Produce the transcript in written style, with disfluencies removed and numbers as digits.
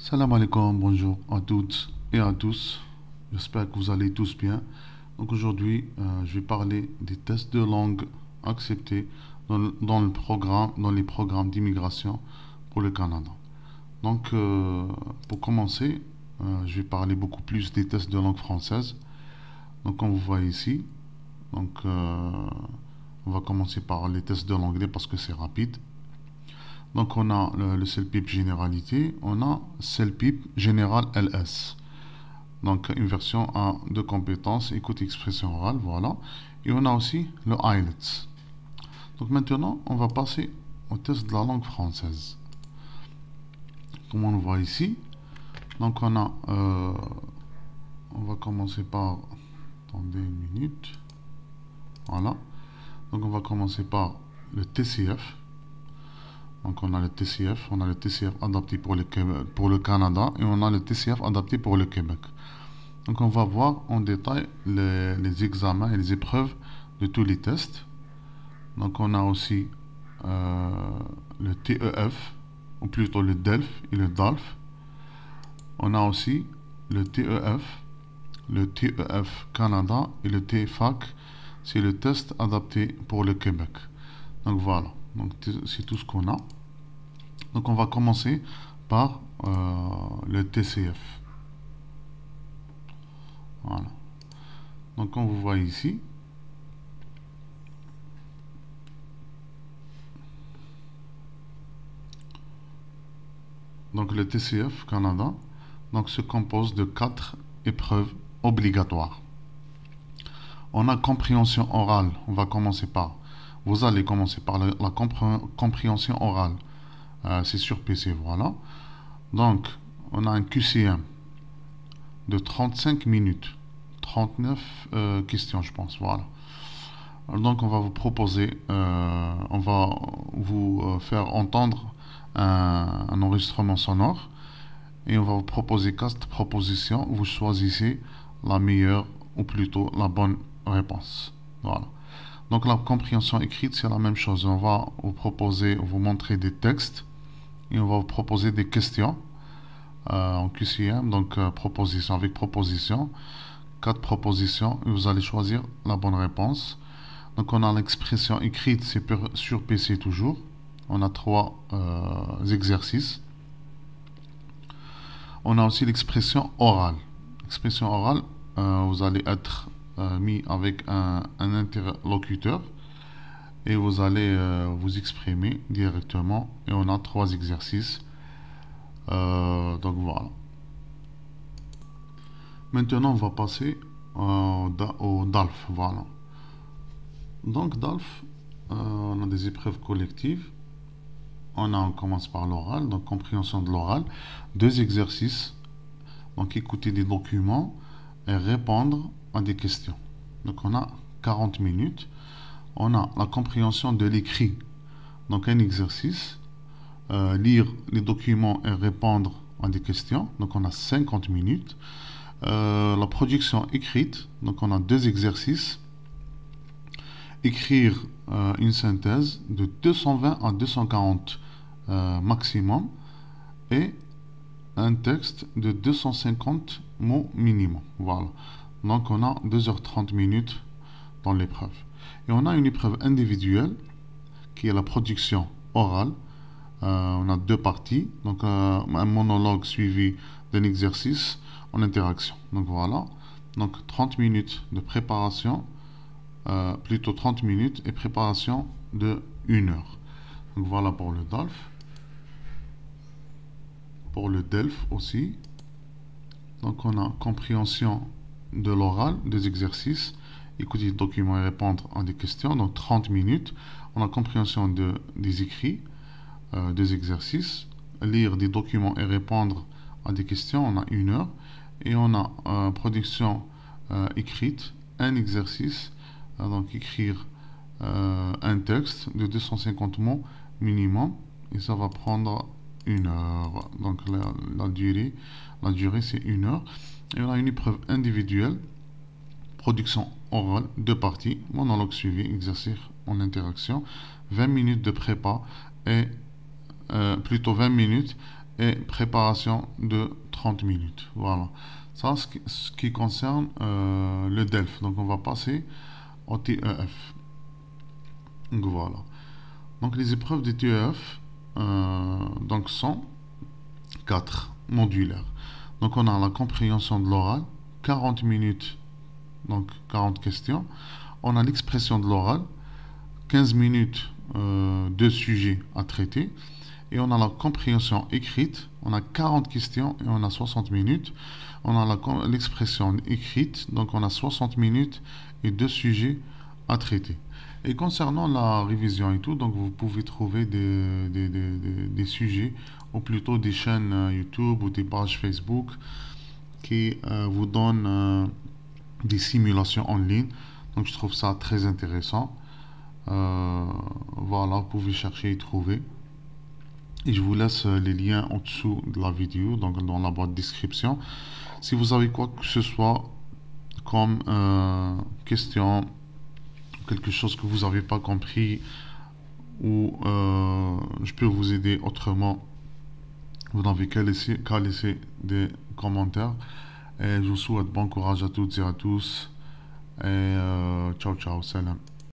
Salam alaikum, bonjour à toutes et à tous. J'espère que vous allez tous bien. Donc aujourd'hui, je vais parler des tests de langue acceptés dans les programmes d'immigration pour le Canada. Donc pour commencer, je vais parler beaucoup plus des tests de langue française. Donc comme vous voyez ici, on va commencer par les tests de l'anglais parce que c'est rapide. Donc on a le CELPIP Généralité, on a CELPIP Général LS. Donc une version de compétences, écoute expression orale, voilà. Et on a aussi le IELTS. Donc maintenant, on va passer au test de la langue française. Comme on le voit ici, donc on va commencer par, attendez une minute, voilà. Donc on va commencer par le TCF. Donc on a le TCF, adapté pour le Canada et on a le TCF adapté pour le Québec. Donc on va voir en détail les examens et les épreuves de tous les tests. Donc on a aussi le TEF, ou plutôt le DELF et le DALF. On a aussi le TEF Canada et le TEFAC, c'est le test adapté pour le Québec. Donc voilà, donc c'est tout ce qu'on a. Donc on va commencer par le TCF. Voilà. Donc comme vous voyez ici, donc le TCF Canada donc, se compose de 4 épreuves obligatoires. On a compréhension orale, vous allez commencer par la compréhension orale. C'est sur PC, voilà. Donc, on a un QCM de 35 minutes, 39 questions, je pense, voilà. Donc, on va vous proposer, on va vous faire entendre un enregistrement sonore et on va vous proposer 4 propositions. Vous choisissez la meilleure ou plutôt la bonne réponse, voilà. Donc, la compréhension écrite, c'est la même chose. On va vous montrer des textes et on va vous proposer des questions en QCM, donc proposition avec proposition, 4 propositions, et vous allez choisir la bonne réponse. Donc on a l'expression écrite, c'est sur PC toujours. On a 3 exercices. On a aussi l'expression orale. L'expression orale, vous allez être mis avec un interlocuteur et vous allez vous exprimer directement, et on a 3 exercices. Donc voilà. Maintenant on va passer au DALF, voilà. Donc DALF, on a des épreuves collectives. On commence par l'oral, donc compréhension de l'oral, 2 exercices, donc écouter des documents et répondre à des questions. Donc on a 40 minutes. On a la compréhension de l'écrit, donc un exercice, lire les documents et répondre à des questions, donc on a 50 minutes. La production écrite, donc on a 2 exercices, écrire une synthèse de 220 à 240 maximum et un texte de 250 mots minimum, voilà. Donc on a 2h30 minutes dans l'épreuve. Et on a une épreuve individuelle qui est la production orale. On a 2 parties, donc un monologue suivi d'un exercice en interaction. Donc voilà, donc 30 minutes de préparation, plutôt 30 minutes et préparation de 1 heure. Donc voilà pour le DALF. Pour le DELF aussi, donc on a compréhension de l'oral, des exercices, écouter les documents et répondre à des questions, donc 30 minutes. On a compréhension des écrits, des exercices, lire des documents et répondre à des questions, on a 1 heure. Et on a production écrite, un exercice, donc écrire un texte de 250 mots minimum, et ça va prendre 1 heure. Donc la durée c'est 1 heure. Et on a une épreuve individuelle, production orale, 2 parties, monologue suivi, exercice en interaction, 20 minutes de prépa et plutôt 20 minutes et préparation de 30 minutes. Voilà. Ça, ce qui concerne le DELF. Donc, on va passer au TEF. Donc, voilà. Donc, les épreuves des TEF donc, sont 4 modulaires. Donc, on a la compréhension de l'oral, 40 minutes, donc 40 questions. On a l'expression de l'oral, 15 minutes de sujets à traiter. Et on a la compréhension écrite, on a 40 questions et on a 60 minutes. On a l'expression écrite, donc on a 60 minutes et 2 sujets à traiter. Et concernant la révision et tout, donc vous pouvez trouver des sujets, ou plutôt des chaînes YouTube ou des pages Facebook qui vous donnent des simulations en ligne. Donc je trouve ça très intéressant. Voilà, vous pouvez chercher et trouver. Et je vous laisse les liens en dessous de la vidéo, donc dans la boîte de description. Si vous avez quoi que ce soit comme question, quelque chose que vous n'avez pas compris, ou je peux vous aider autrement, vous n'avez qu'à laisser des commentaires. Et je vous souhaite bon courage à toutes et à tous. Et ciao ciao, salam.